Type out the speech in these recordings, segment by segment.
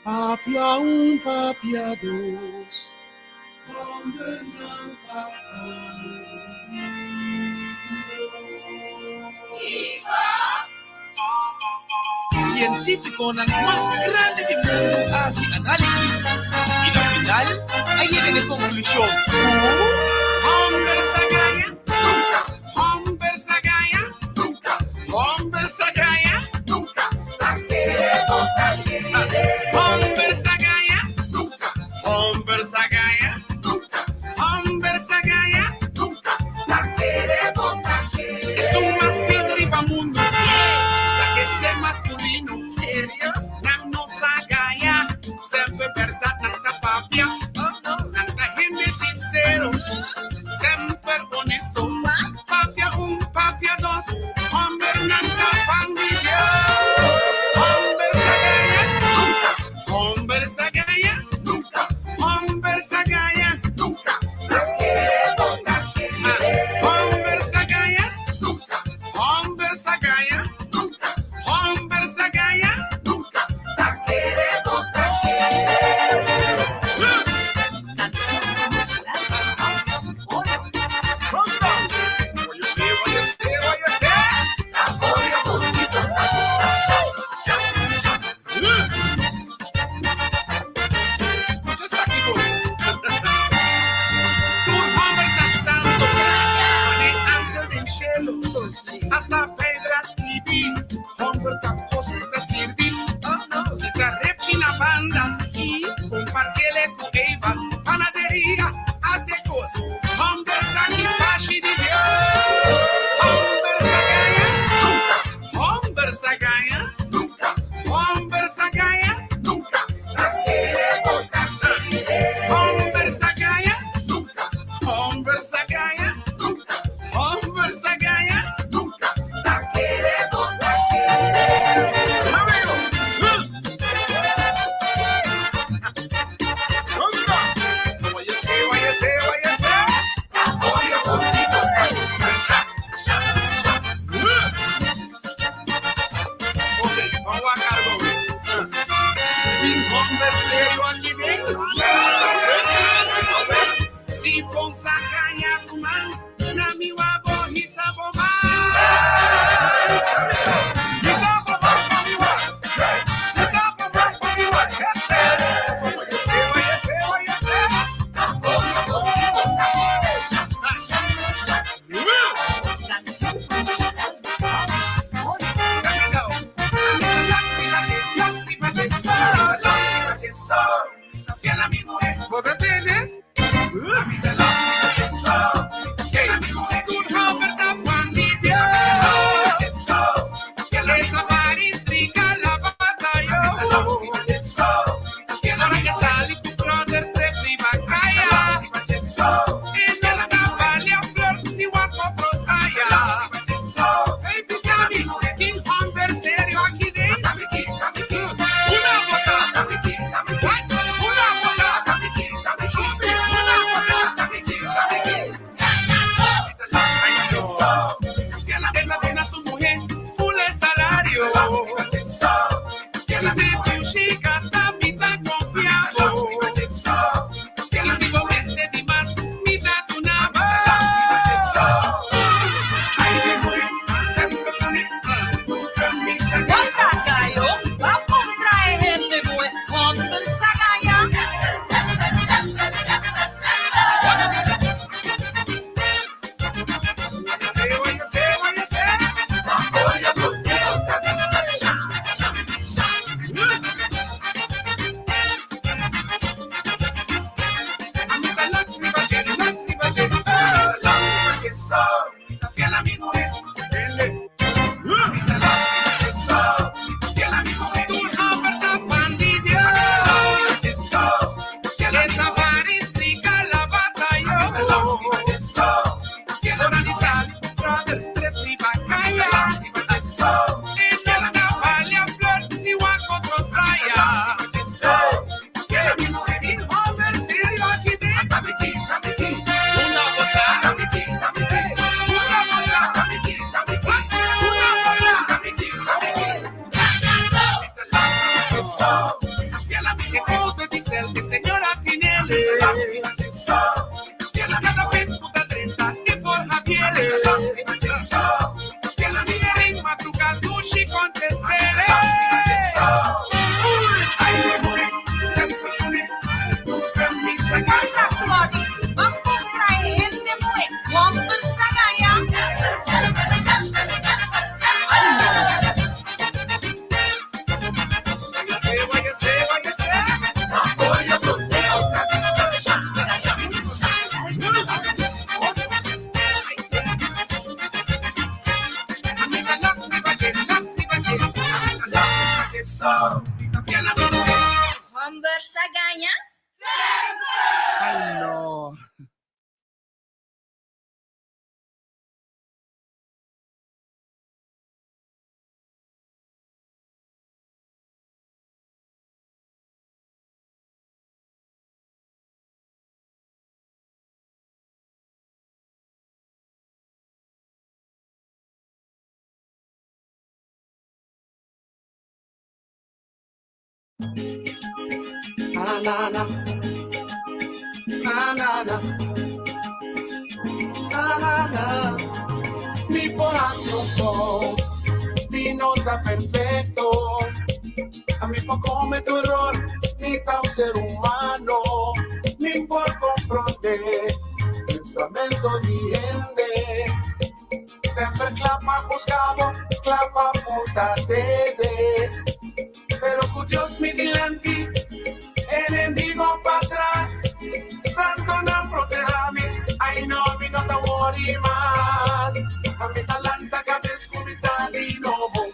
Papia un, papia dos, hombre nunca científico más grande del mundo hace análisis y al final ahí llega a conclusión. Hombre Sagaya, nunca. Hombre Sagaya, nunca. Hombre Sagaya, nunca. Hombre Sagaya, nunca. Hombre Sagaya, nunca. Hombre Sagaya, nunca. Es un más viva mundo. Ser masculino, serio, no sagaya, siempre verdad, nada papia, nada gente sincero, siempre honesto, papia un, papia dos, hombre nada pan de Dios, hombre sagaya, nunca, hombre sagaya, nunca, hombre sagaya, nunca, hombre sagaya, nunca, hombre sagaya. Hombre Sagaya, nunca. Escucha aquí, tu hombre casando, ángel del cielo, hasta pedras y vi. Hombre capos te sirvi, y te repchina banda, y compartele tu Eva, panadería, altecos, hombre taquipashi de Dios, hombre sagaya, nunca, hombre sagaya, nunca, hombre sagaya, nunca, hombre sagaya, nunca, hombre sagaya, nunca, hombre sagaya, nunca. Humber sa ganya? Ay, no. Na na na, na na na, na na na. Mi corazón mi nota perfecto. A mí por come tu error, ni tan ser humano, ni por comprender pensamento di gente. Sempre clapa juzgado, clapa puta dede. Pero con Dios mi dilante, enemigo para atrás. Santo no protejame, ay no, mi no te worry más. A mi talanta que descubrirá de nuevo.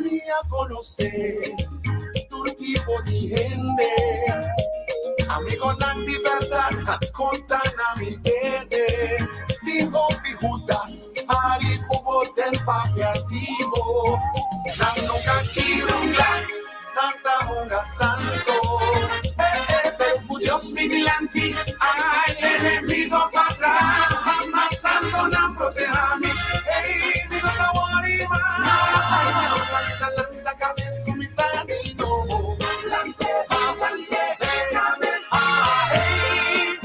Ni a conocer tu tipo de gente. Amigo Nandi, verdad, contan a mi gente. Dijo Pijudas, Ari Cubo del papiativo. La nunca quiero un glass, tanta honga santo. Pero Dios mi dilante, ay, enemigo para atrás. Más santo no protejame, hey, mi no te worry más. La lanta cabeza con mi sanino. Lante, cabeza, hey.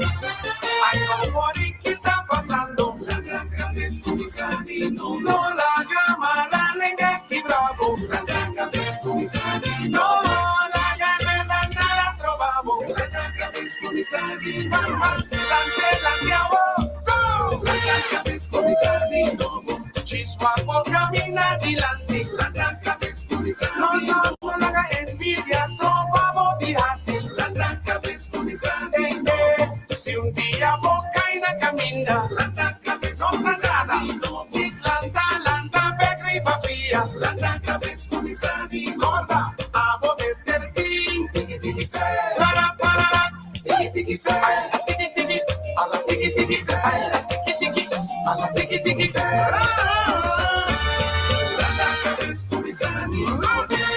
Ay, no worry, ¿qué está pasando? La cabeza con mi sanino. No la llama, la lenga aquí bravo. La cabeza con mi sanino. No la llama, la trovavo. La cabeza con mi sanino. Lante, avo, la cabeza con mi sanino. Chispa, camina adelante. La cabeza con mi sanino. No la haga envidias, trovavo, díjase. La cabeza con mi sanino. Si un día boca y na camina, la cabeza con mi sanino. Chislanta, lanta, pegra y papilla. La cabeza con mi sanino. Gorda, abo desde el fin. Tiki, tiki, fe. Sara, para, tiki, tiki, fe. Tiki, tiki, a la tiki, tiki, fe. Tiki, tiki, a la tiki, tiki, fe. La cabeza con mi sanino.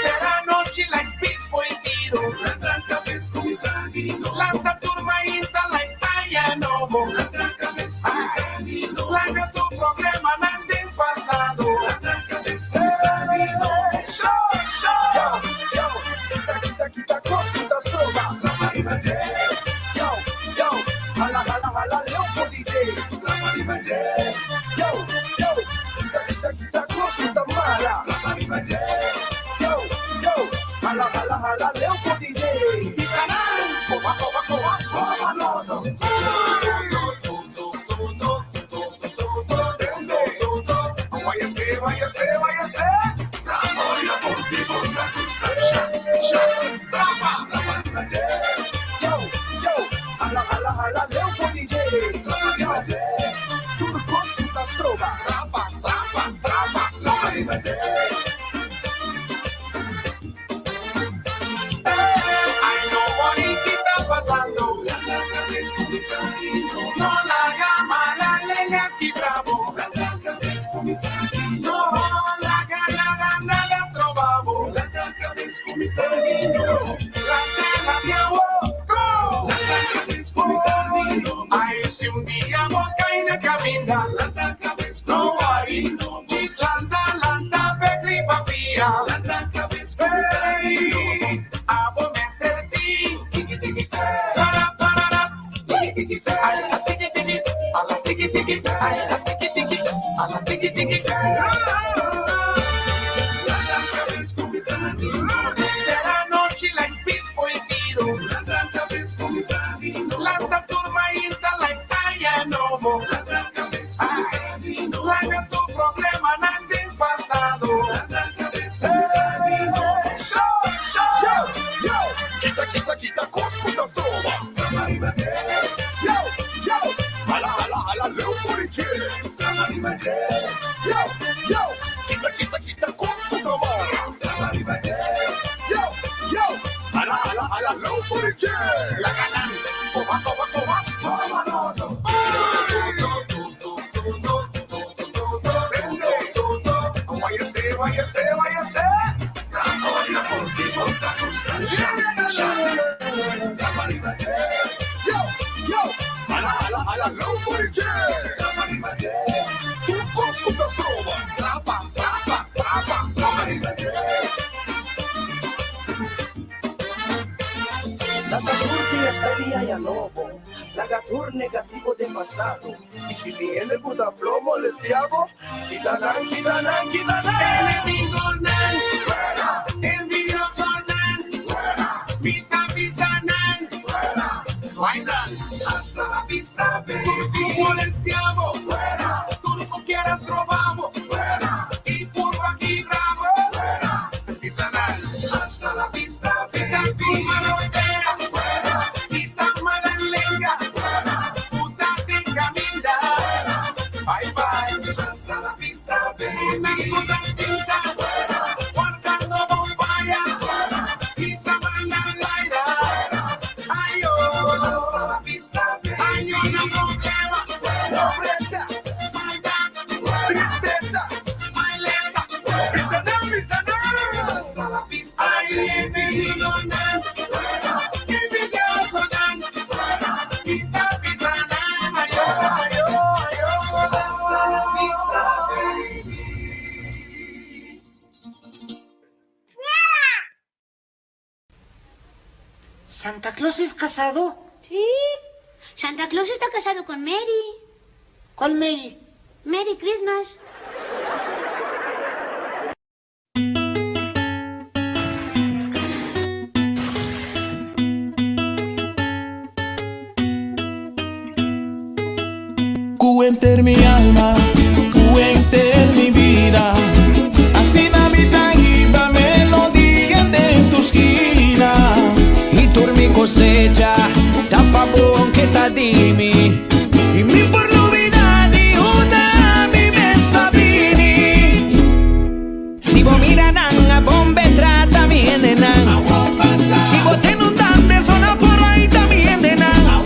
Será noche like bispo y tiro. La cabeza con mi sanino. Lanta, turma, inta, like talla, novo. La cabeza con mi sanino. Laga tu problema, nande en pasado. La cabeza con mi sanino. Quita, quita, trova. La Marima Yo, hala, Leonfo DJ. La Marima Yo, quita, quita, mala. La Marima Yo, hala, Leonfo DJ. Váyase. La voy a por ti, voy a gustar. Ya. Brava. La Marima Yo, hala, Leonfo DJ. La Marima Tudo quita, trova. Trapa. La Marima Ay, no, Bonnie, ¿qué está pasando? La cabeza con mi sanino. No la gama, la lenga aquí bravo. La cabeza con mi sanino. No la gana, la trovavo. La cabeza con mi sanino. La tela de agua. La cabeza con mi sanino. Ay, si un día boca y na camina. La cabeza con mi sanino. Chislanda, landa, pegri, papilla. La cabeza con mi sanino. Abo Mr. T, Sara para, tiki, ay, a tiki, a la tiki, ay, a tiki, a la tiki. La cabeza con mi sanino. Será noche like bispo y tiro. La cabeza con mi sanino. Lanta turma inta like talla novo. La cabeza con mi sanino. Laga tu problema, nada en pasado. La cabeza con mi sanino. Quita, coscutas, trova. La Marima Yo, hala, La ganan. Toma, toma, toma. Toma, no, no. Váyase, váyase, váyase. La olla por ti, monta nostalgia. La mariba, Yo, yo. Alla, low for the jam. la mariba, Tu corpo da trova. Trapa, trapa, trapa. la mariba, La Gatur estaría ya lobo, la Gatur negativo de pasado. Y si tiene Buda plomo, les diabo, quitarán, quitarán, quitarán. enemigo nan, fuera, envidioso nan, fuera, pita pisa nan, fuera, swainan, hasta la vista, baby, molestiamo, fuera, turco quieras trovamo, fuera, y purva aquí bravo, fuera, pisa nan, hasta la vista, baby, grosera, fuera, pita malanlenga, fuera, puta de caminda, fuera, bye bye, hasta la vista, baby, puta cinta, fuera, guardando bombaya, fuera, pisa malanlaira, fuera, ay oh, hasta la vista, baby, ay oh, no problema, fuera, Pobreza, maldad, fuera, tristeza. maleza, Pisa down. hasta la vista, ay, enemigo nan, fuera, envidioso nan, fuera, pita pisa nan, ay oh, ay oh, ay oh, hasta la vista, baby. ¿Santa Claus es casado? Sí. Santa Claus está casado con Mary. ¿Cuál Mary? Merry Christmas. Cuenter mi alma, cuenter mi vida. Así da mi tanguita melodía de tu esquina. Y turmi cosecha, tapa bon che t'adimi. E mi por novidad di una mi mesta vini. Si vo miranan a bombe trata mi endenan. Si vo tenutan de zona por ahí también endenan.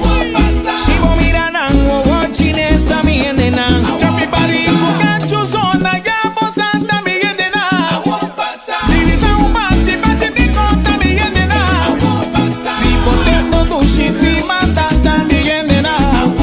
Si vo miranan o watchines también endenan. Chapi pari bucachu zona ya bosan también endenan. Divisa un bachi bachi tico también endenan. Si vo tengo dushi si matan también endenan.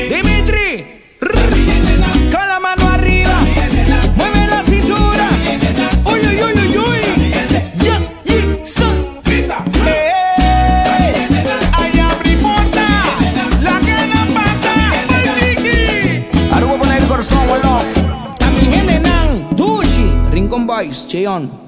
Dimitri, con la mano arriba, mueve la cintura. Uy, uy, uy, uy, uy. Ya, y son. Ay, abrí puerta, la que no pasa, Ricky. Ahora voy a poner el corazón, bueno. A mi gente, Nan, Dushi, Rincón Boys, Cheon.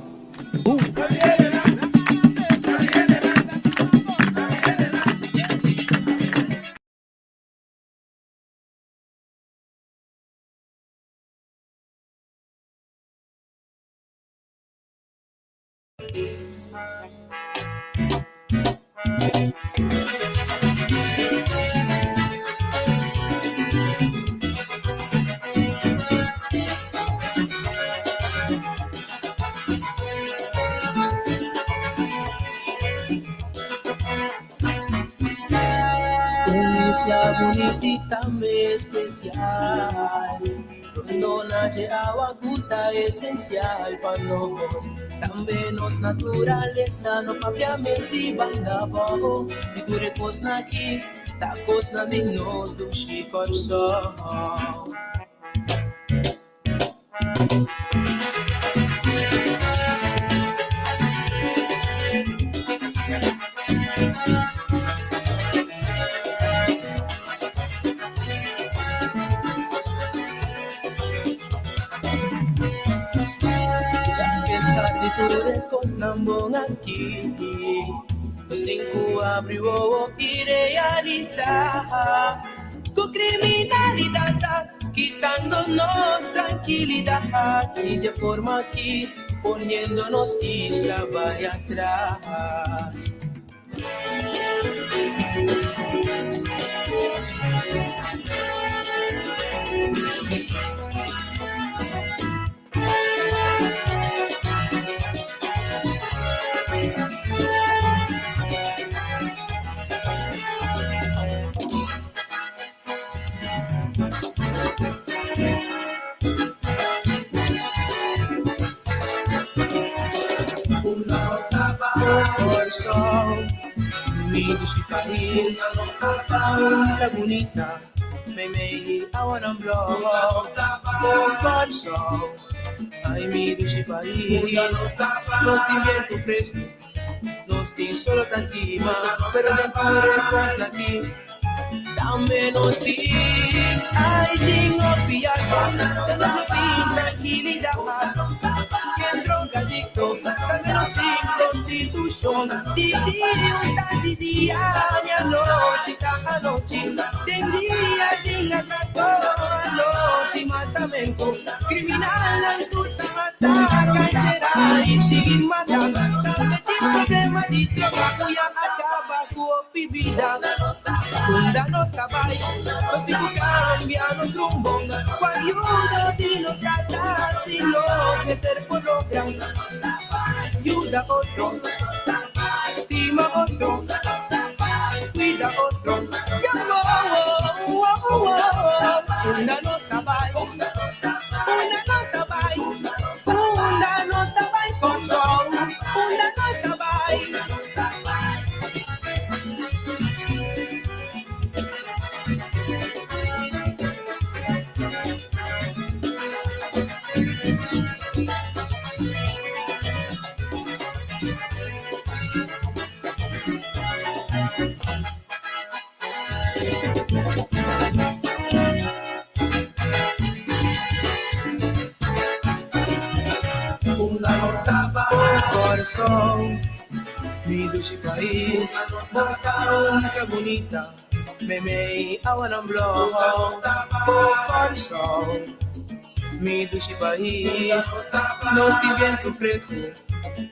Isla bonitita me especial, donde de agua guta esencial para nosotros. También nos naturaleza no papiamos de banda abajo, y tu recosna aquí, tacos na de nos do chicorzão. Turecos nambong aqui, nos cinco abriu e realizar com criminalidade, quitando-nos tranquilidade e de forma que poniendo-nos isla vai atrás. Amigo de país, la bonita, me agua en blog, por corazón. Ay, amigo de país, nos tiene viento fresco, nos tiene solo tranquila, pero dentro de aquí, dame nos tiene, ay, tengo pillar, no tiene tranquilidad. Drogadicto, también nos tiene prostitución. Di día, noche, anoche. Den día, den atraco, anoche, matamento. Criminal, antuta, mata, carcera y sigue matando. También tiene problema de droga, cuya acaba con mi vida. Fundanos caballos, los tipos cambian los rumbos. Cuando de nos trata, si los meter por lo grande. Ayuda otro, estima otro, cuida otro. Fundanos caballos, fundanos caballos, fundanos caballos con sol, fundanos caballos. Corazón, mi dulce país, nuestra bonita, me agua en blog, corazón, mi dulce país, nos tiene viento fresco,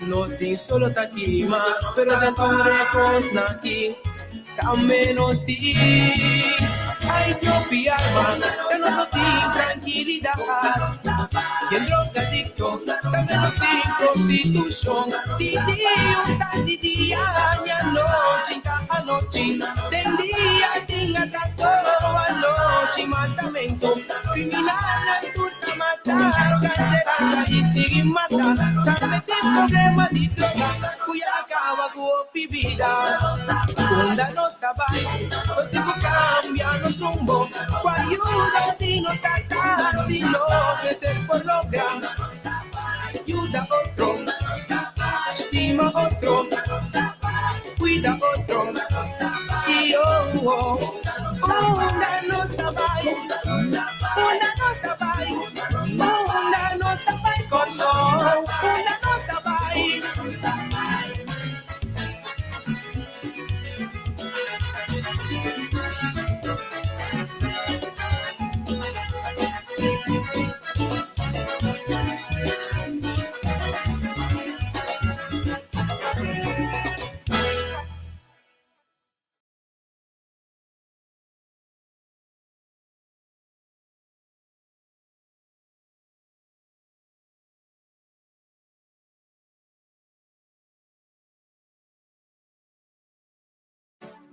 nos tiene solo taquima, pero dentro de cosas aquí, también nos tiene, ay, yo piarma, que no tiene tranquilidad. Y el drogadicto también nos tiene prostitución. Di día, noche, anoche. Den día, den atraco, anoche, matamento. Criminal, antuta, matar, carceras, allí siguen matando. También tiene problema de droga, cuya acaba mi vida. Onda nos trabalhos, nós temos que cambiar nosso rumbo. Com a ajuda de nos tratar, se nos meter por lograr. Ayuda outro, estima outro, cuida outro. E onda nos trabalhos, onda nos trabalhos, onda nos trabalhos com som, onda nos trabalhos.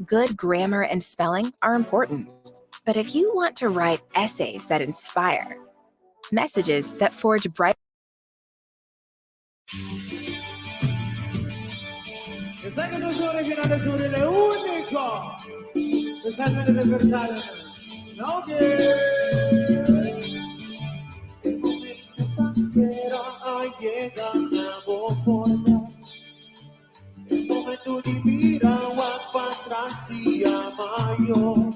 Good grammar and spelling are important, but if you want to write essays that inspire, messages that forge bright... Questa canzone che non è solo l'unica, questa deve pensare, no che el momento que espera llega a borda, el momento de mirar para atrás y amayo,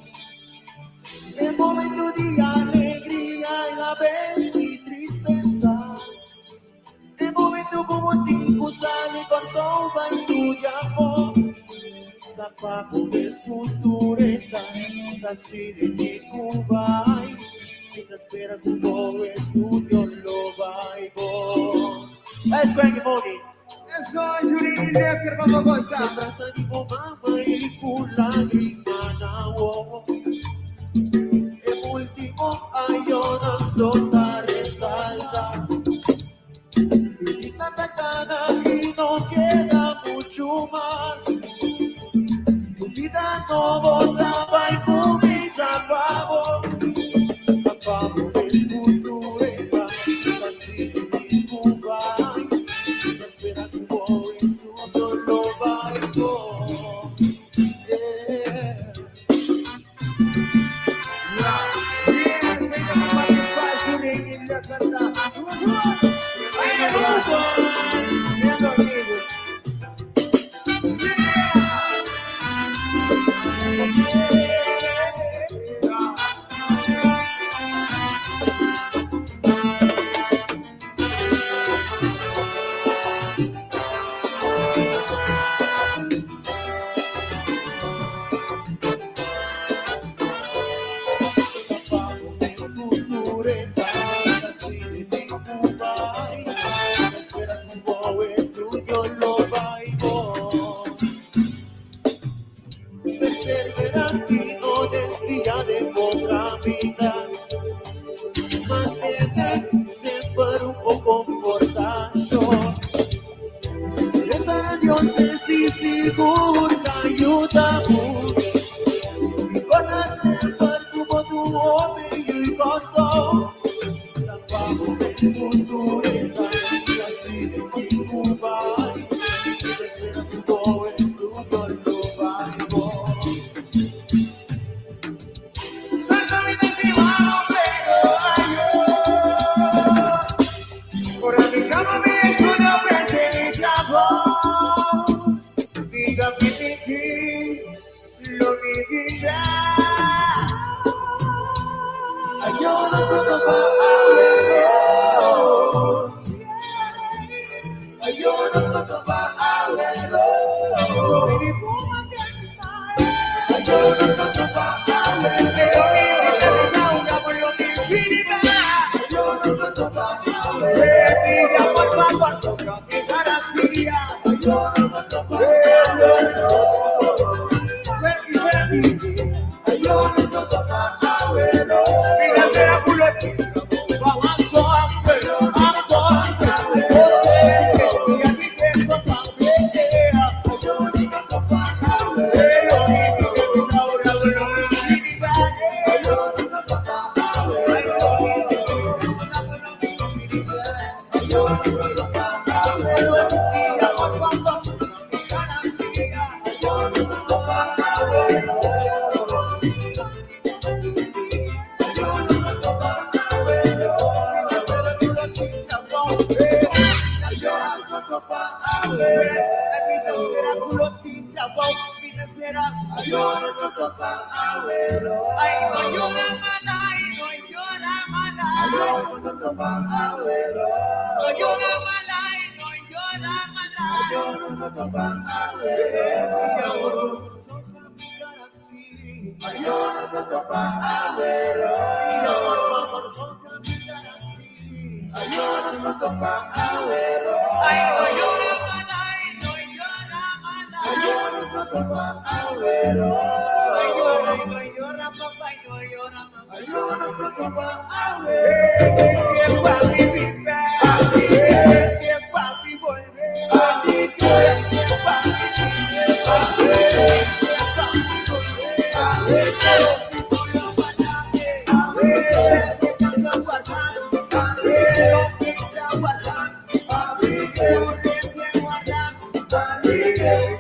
el momento de alegría y la vez de tristeza. De momento como tipo sale con sol vai estudiar amor. Da papo descultureta, da sede de Cubai. E da espera com bom estudio lo vai bom. Let's go, Money. Let's go, Jurini, lekker van Bogosa. Abraça de bomama e com lágrima na uo. E último ayona solta resalta. Atacada y no queda mucho más. Tu vida no volaba y comienza pavo. Pavo de cultura, así de Cuba. No espera tu voz, estudio lo bailo. Bien, se llama Patrick Pachurin y la canta. la bombita espera. Llora no topa abuelo. Ay, no llora mana, ay, no llora mana. Llora no topa abuelo. No llora mana, ay, no llora mana. Llora no topa abuelo. Llora no topa abuelo. Llora no topa abuelo. Ay, no llora mana, ay, no llora mana. Llora no topa abuelo. No llora papá, y no llora mamá. Llora no topa abuelo. Que papi vive, que papi vuelve, que papi vive, que papi vuelve, que tú lo guardaste, que te estás guardando, que lo que estás guardando, que tú te estás guardando, que vive,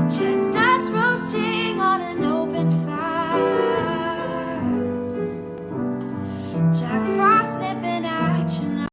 Chestnuts roasting on an open fire. Jack Frost nipping at you.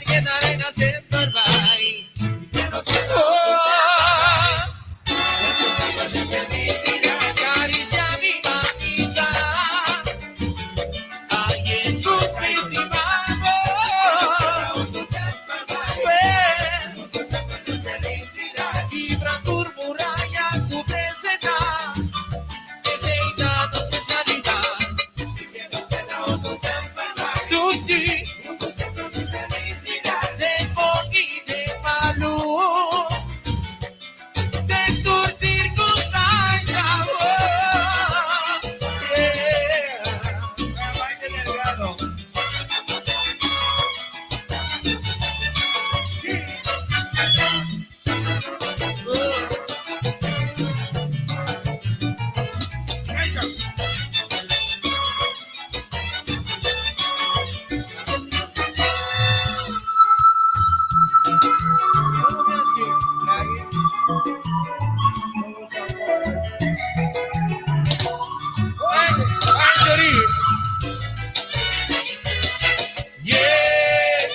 quedaré en sempre mai. Que nos queda Acaricia mi mamita. Ay, Jesús mi estimado. Libra tu muralla, tu presenta. Deseita tu especialidad. Tú sí, de Foggy, de Malú, de tu circunstancia. Oh, yeah. Baile delgado. Sí. Eso. Yeah.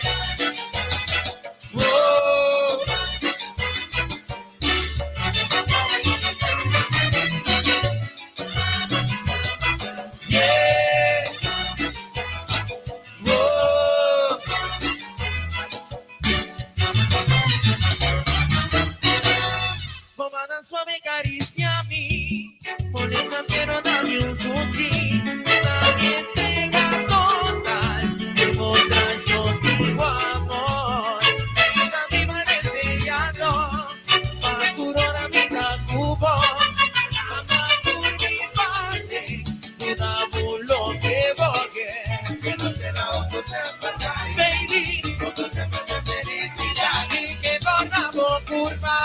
Whoa. Yeah. Whoa. Pomada suave caricia a mí, molesta quiero darme un sushi, nadie entrega total, demostración tu amor, vida viva deseando, facturora vida cubo, ama tu mi parte, una bulo que bogue, Que nos queda otro sempre mai. baby, Otro sempre de felicidad. y que tornamos curva,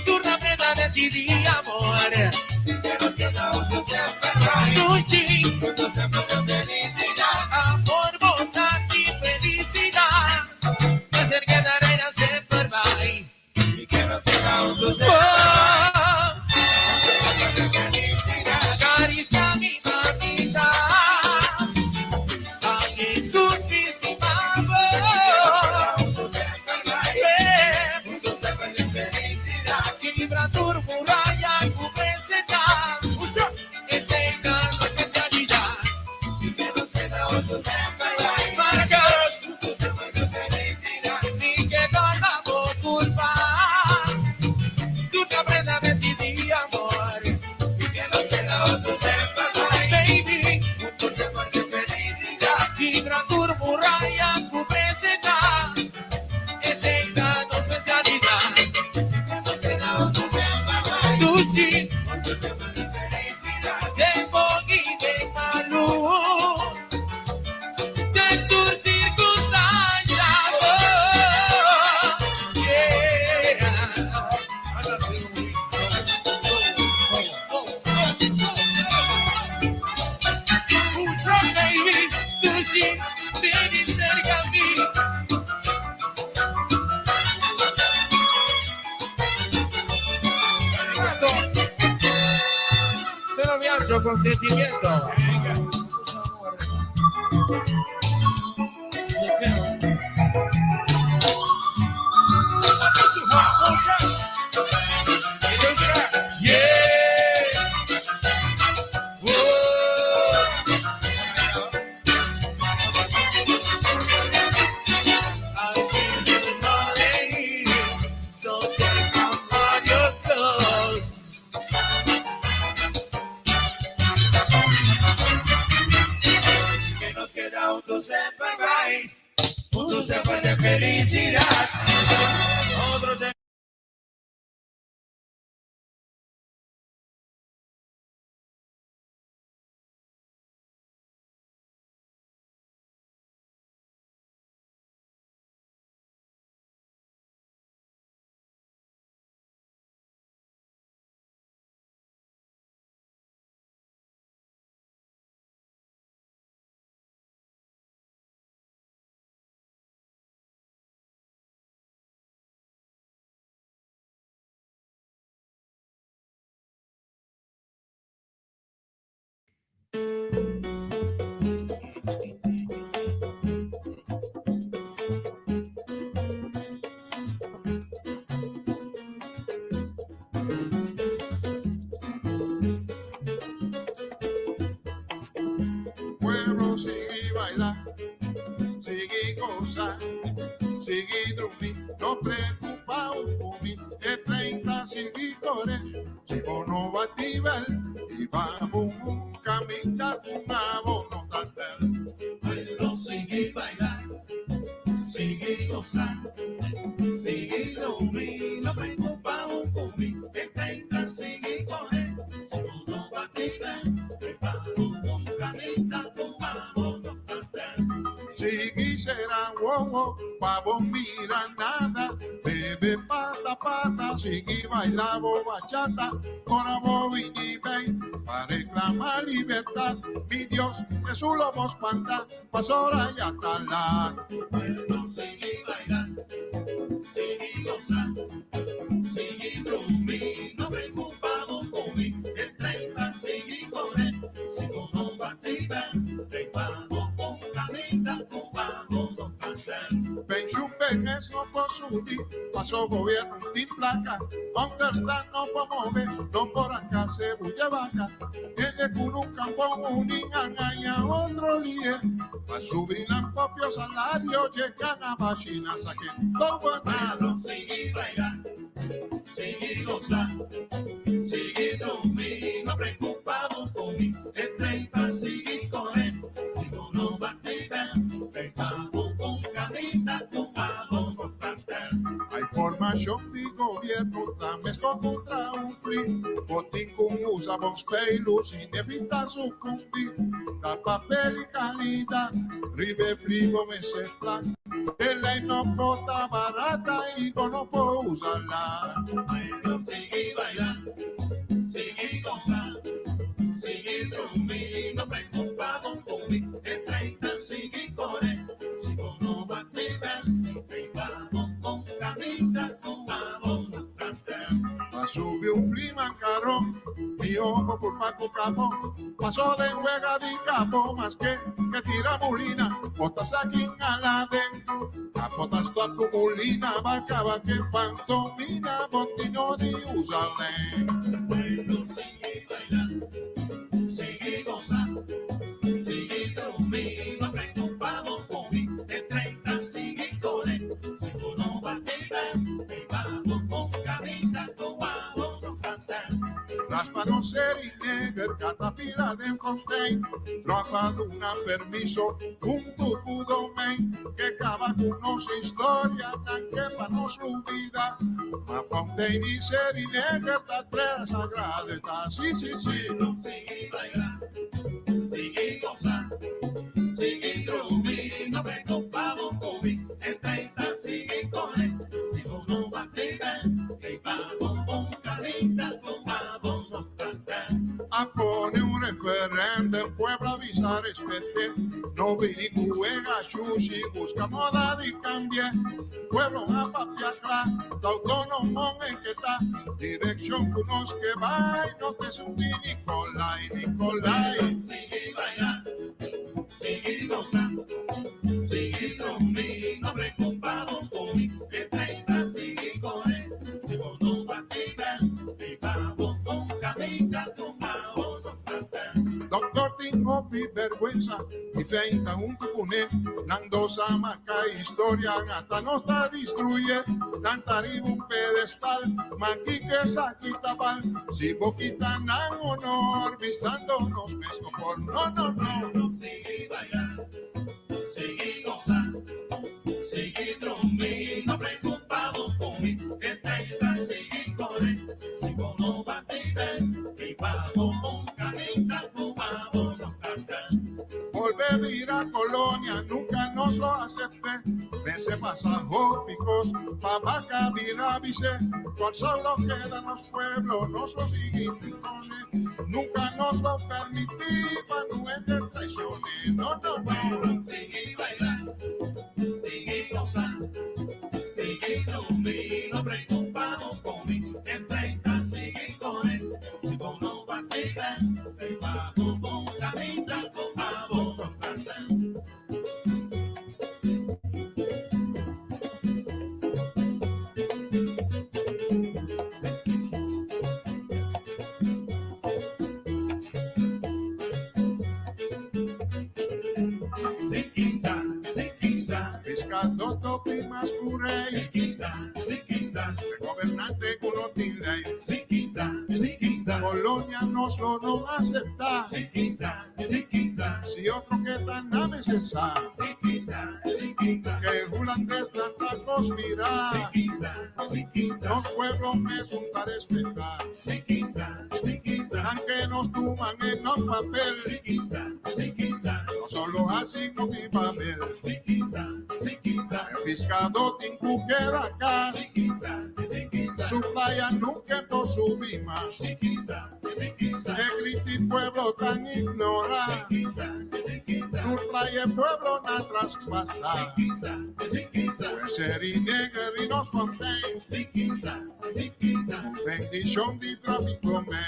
turna prenda de ti di amore. Que nos queda otro sempre mai. Tú sí, Otro sempre de felicidad. amor, bondad y felicidad. Que se quedaré siempre mai. Y que nos queda otro sempre Oh, de felicidad. acaricia mi mamita. Ay, Jesús mi estimado. Otro sempre mai. Ven, Otro sempre de felicidad. libra tu muralla, tu presenta. Ese encanto especialidad. Y que nos queda otro sempre mai. Marcas. Otro sempre de felicidad. Ni que ganamos culpa, tú te aprendas de ti di amor, Y que nos queda otro sempre mai. baby, Otro sempre de felicidad. vibra tu muralla, tu presenta, ese encanto especialidad, Que nos queda otro sempre mai. tú sí, Otro sempre de felicidad. de Foggy, de Malú, de tu circunstancia, oh, yeah. Mucho baby, tú sí, ven cerca a mí. Se lo viaggio con sentimiento. Yeah. Whoa. I'll give you money, so take off all your clothes. Que nos queda otro sempre mai. Otro sempre de felicidad. Otro sempre gozando, sigue dormir, no preocupamos por mí, el 30 sigue corriendo, si no va a tirar, preparo con canita, tomamos los cantar. Sigue será wow, pavo mira nada, bebe pata pata, sigue bailando bachata, cora bovini ven, para reclamar libertad, mi Dios, Jesús lo vos panta, pasora y atalá. Bueno, sigue bailando, sigue gozando, sigue dormir, no preocupamos por mí, el 30 sigue corriendo, si no va a tirar, preparo con canita, tomamos los cantar. Benjumbenes no puedo subir, pasó gobierno sin placa, understand no puedo mover, no por acá se bulla vaca, tiene con un campo unían allá otro líder, a subir el propio salario, llegan a vacinas a que todo Bueno, sigue bailando, sigue gozando, sigue dormir, no preocupamos por mí, el 30 sigue corriendo, si no va a tirar, preparo con canita, tomamos los cantar. hay formación de gobierno, también contra un free, botín con usa bons peilos, sin evitar sucumbir, da papel y calidad, ribe frigo me se plan, el ley no brota barata y yo no puedo usarla. Bueno, sigue bailando, sigue gozando, sigue dormir, no preocupamos por mí, el 30 sigue corriendo, si no va a tirar, preparo con canita, tomamos los cantar. Pa' subir un flima carón, mi ojo por Paco Capón, pasó de juega de capo, más que tira mulina, botas aquí en Aladén, capotas tu mulina, vaca que pantomina, botino de usarle. Bueno, sigue bailando, sigue gozando, sigue dormir, no preocupamos por mí, el 30 sigue corriendo, si no va a tirar, preparo con canita, tomamos los cantar. Raspa no ser y neger, catapila de Fontaine, Rafa Duna permiso, un tucu domain, que cava con nos historia, tan que pa' no su vida, a Fontaine y ser y neger, ta tres sagrada, ta sí. Bueno, sigue bailando, sigue gozando, sigue dormir, no preocupamos por mí, el 30 sigue corriendo, si no va a tirar, preparo con canita, tomamos los cantar. A pone un referente en Puebla avisar espete, no vini juega sushi, busca moda de cambie, pueblo a papiacla, ta autónomo en que está, dirección unos que va y no te sundí Nicolai. Sigue bailando, sigue gozando, sigue dormir, no preocupamos por mí, el 30 sigue corriendo, si no va a tirar, preparo con canita, tomamos los cantar. Doctor tengo vergüenza y feita un tucune, nando samaca historia, hasta nos está destruye, nantaribu un pedestal, maquique saquitabal, si boquita nan honor, visándonos mesco por no. Sigue bailando, sigue gozando, sigue dormir, no preocupamos por mí, el 30 sigue corriendo, si no va a tirar, preparo con canita, tomamos los cantar. Volver a ir a Colonia, nunca nos lo acepté, meses pasajópicos, pamaca vice, con solo quedan los pueblos, nos lo siguen, nunca nos lo permití, para no entre traiciones, no. Bueno, sigue bailando, sigue gozando, sigue dormir, no preocupamos por mí, el 30 sigue corriendo, si no va a tirar, preparo con canita, tomamos los cantar. Sikisa, Pescado topi más curey, Sikisa, gobernante con otilay, Sikisa. Colonia nos lo no acepta. Si otro que tan nave se sabe. Que Julantes tanta conspira. Los pueblos me son para respetar. Aunque nos tuman en los papel. No solo así con mi papel. El pescado tinku queda acá. Su playa nunca no subimos. El griti pueblo tan ignora. Tu playa pueblo na traspasa. Pues negra y nos fontaine. Bendición de tráfico me.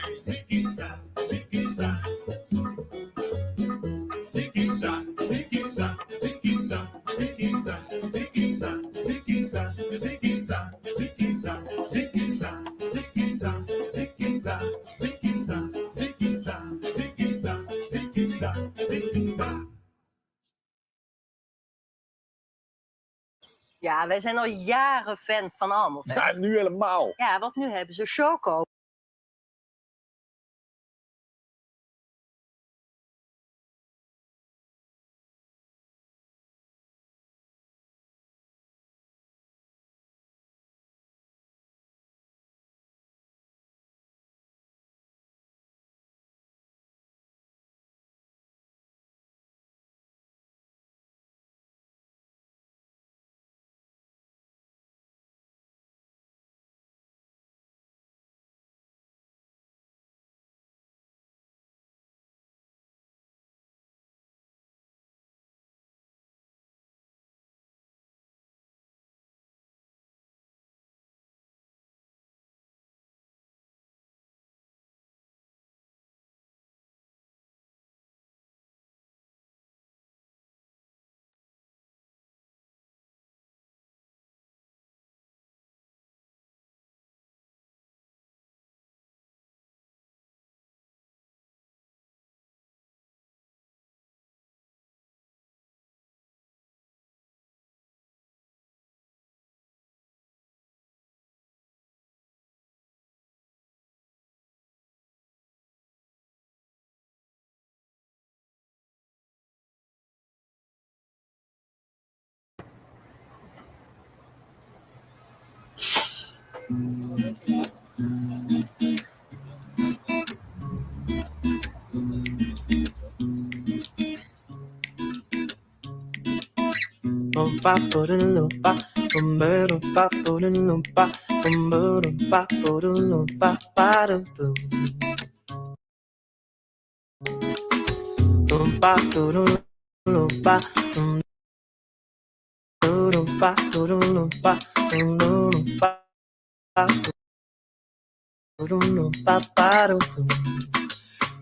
Ja, wij zijn al jaren fan van Almof. Ja, nu helemaal. Ja, want nu hebben ze Choco.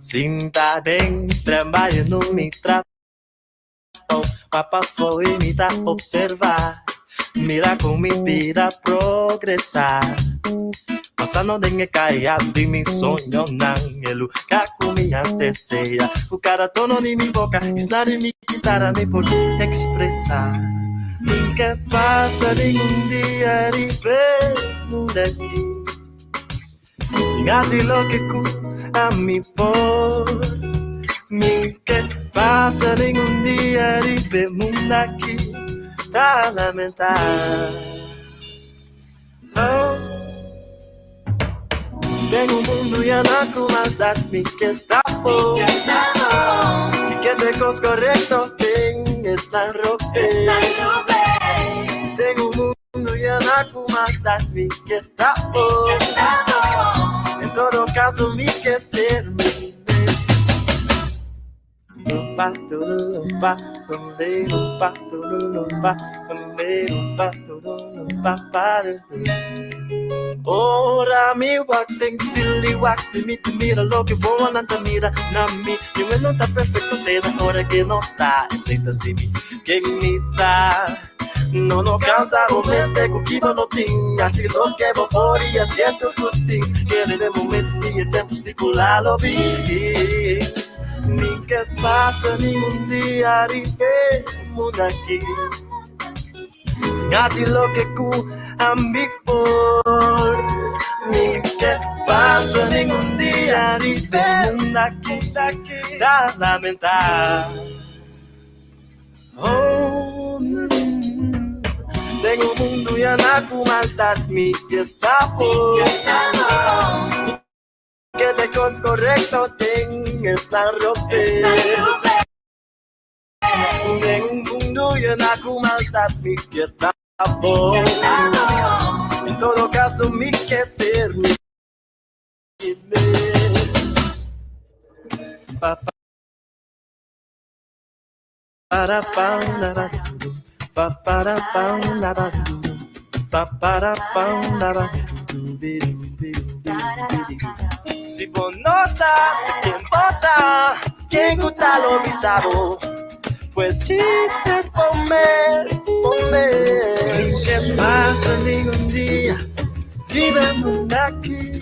Sinta bem, trabalho no me trapo. Papa foi me dar observar. Mira como me vira progresar. Passando de cair de mi sonho nangelo. Caco me anteceia. O cara tono em minha boca. Esnare me guitarra me por expressar. E que passa nenhum dia de mundo aqui. Sin así lo que cu a mi por. Mi que passa nenhum dia de mundo aqui. Tá lamentar. Oh. Tengo un mundo y una comandad, mi que tapo. Y que te cos correcto, ven, está rope. Tengo un mundo y una comandad, mi que tapo. En todo caso, mi que ser mi. Lumpa, lumpa, lumpa, lumpa, lumpa, para. Ora mi wak tem spilly wak me mira lo que boa nanta mira na mi yo me não tá perfeito tem na hora que não tá aceita se me que me tá não cansa o mente com que não tinha se lo que vou por e acerto tudo queremos mês e tempo estipular lo vi ni que passa nenhum dia de mundo aqui. Sin así lo que cu a mi por. Ni que pasa daqui da lamentar. Oh, tengo mundo yang aku mantap mikirtapo. Que lejos correcto tengas la ropa. Tengo un mundo yang aku mantap mikirtapo. En todo caso mi que ser mi Papa para pam la para pam la para pam la si conoce quien vota quien gusta lo bizarro pues chiste comer ¿qué pasa ningún día vivemos aquí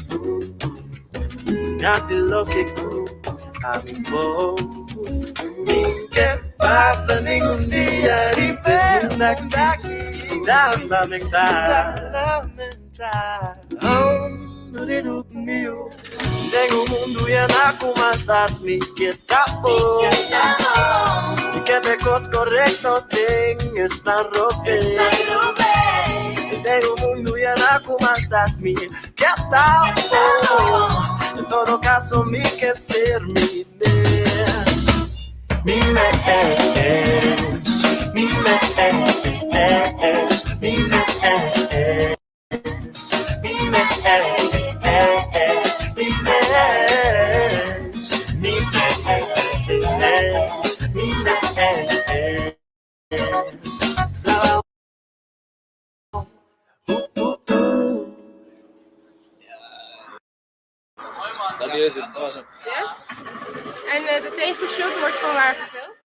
se hace lo que amigo ¿qué pasa ningún día vivemos aquí da lamentar oh no de mío tengo un mundo y aku matar mi que tapo y que de cosas correcto tengas la ropa tengo un mundo y aku matar mi que tapo en todo caso mi que ser mi mes mi mes mi mes mi mes Ja? En de tegenshot wordt van waar gefilmd?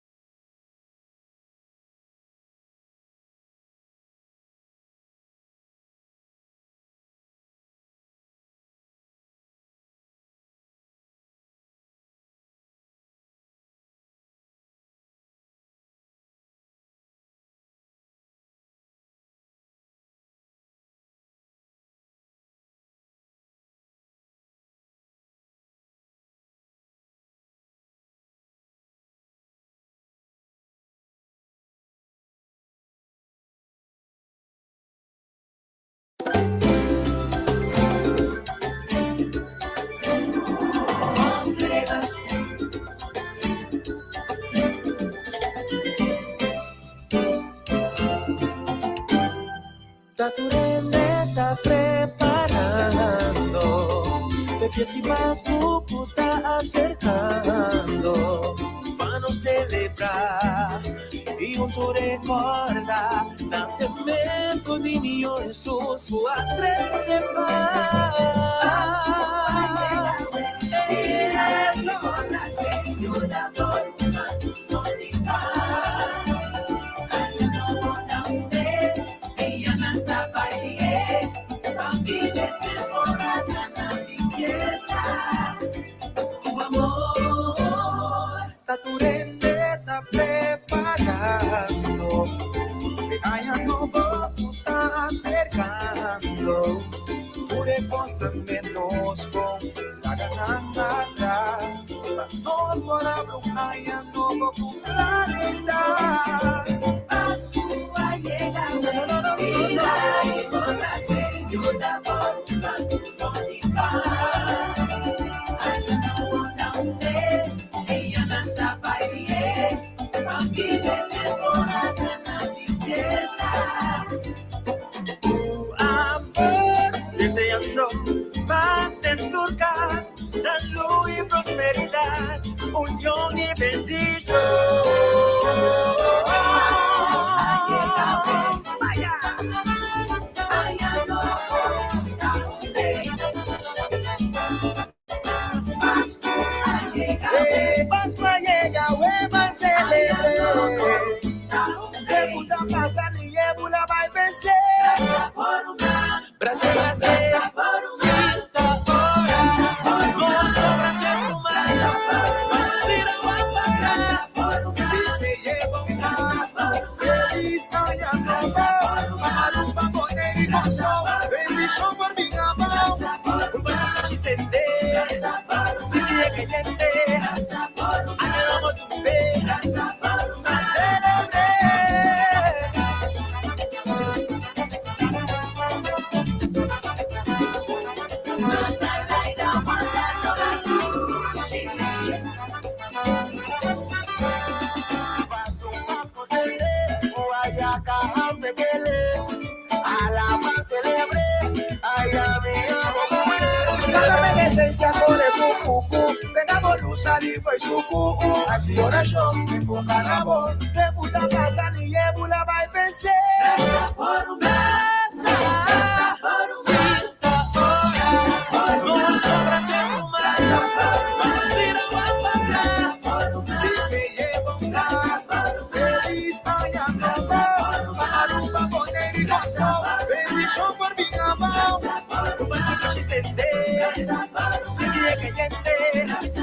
Taturene está preparando, te fiesta y más grupo está acercando, para no celebrar y junto recordar nacimiento de niño Jesús, su Taturende está preparando, que haya no está acercando, pure constante. se acorde cucu, pegamos luz al hijo y su cucu, así oración, me ponga la voz, de puta casa ni ébula va a vencer. Gracias por un beso, gracias por un beso, gracias por un beso, no sobra que fumar, gracias por un beso, dice lleva un gracias por un beso, feliz mañana, Aruba poner y gozo, bendición por mi amor, por tu noche se te, se tiene que llenar.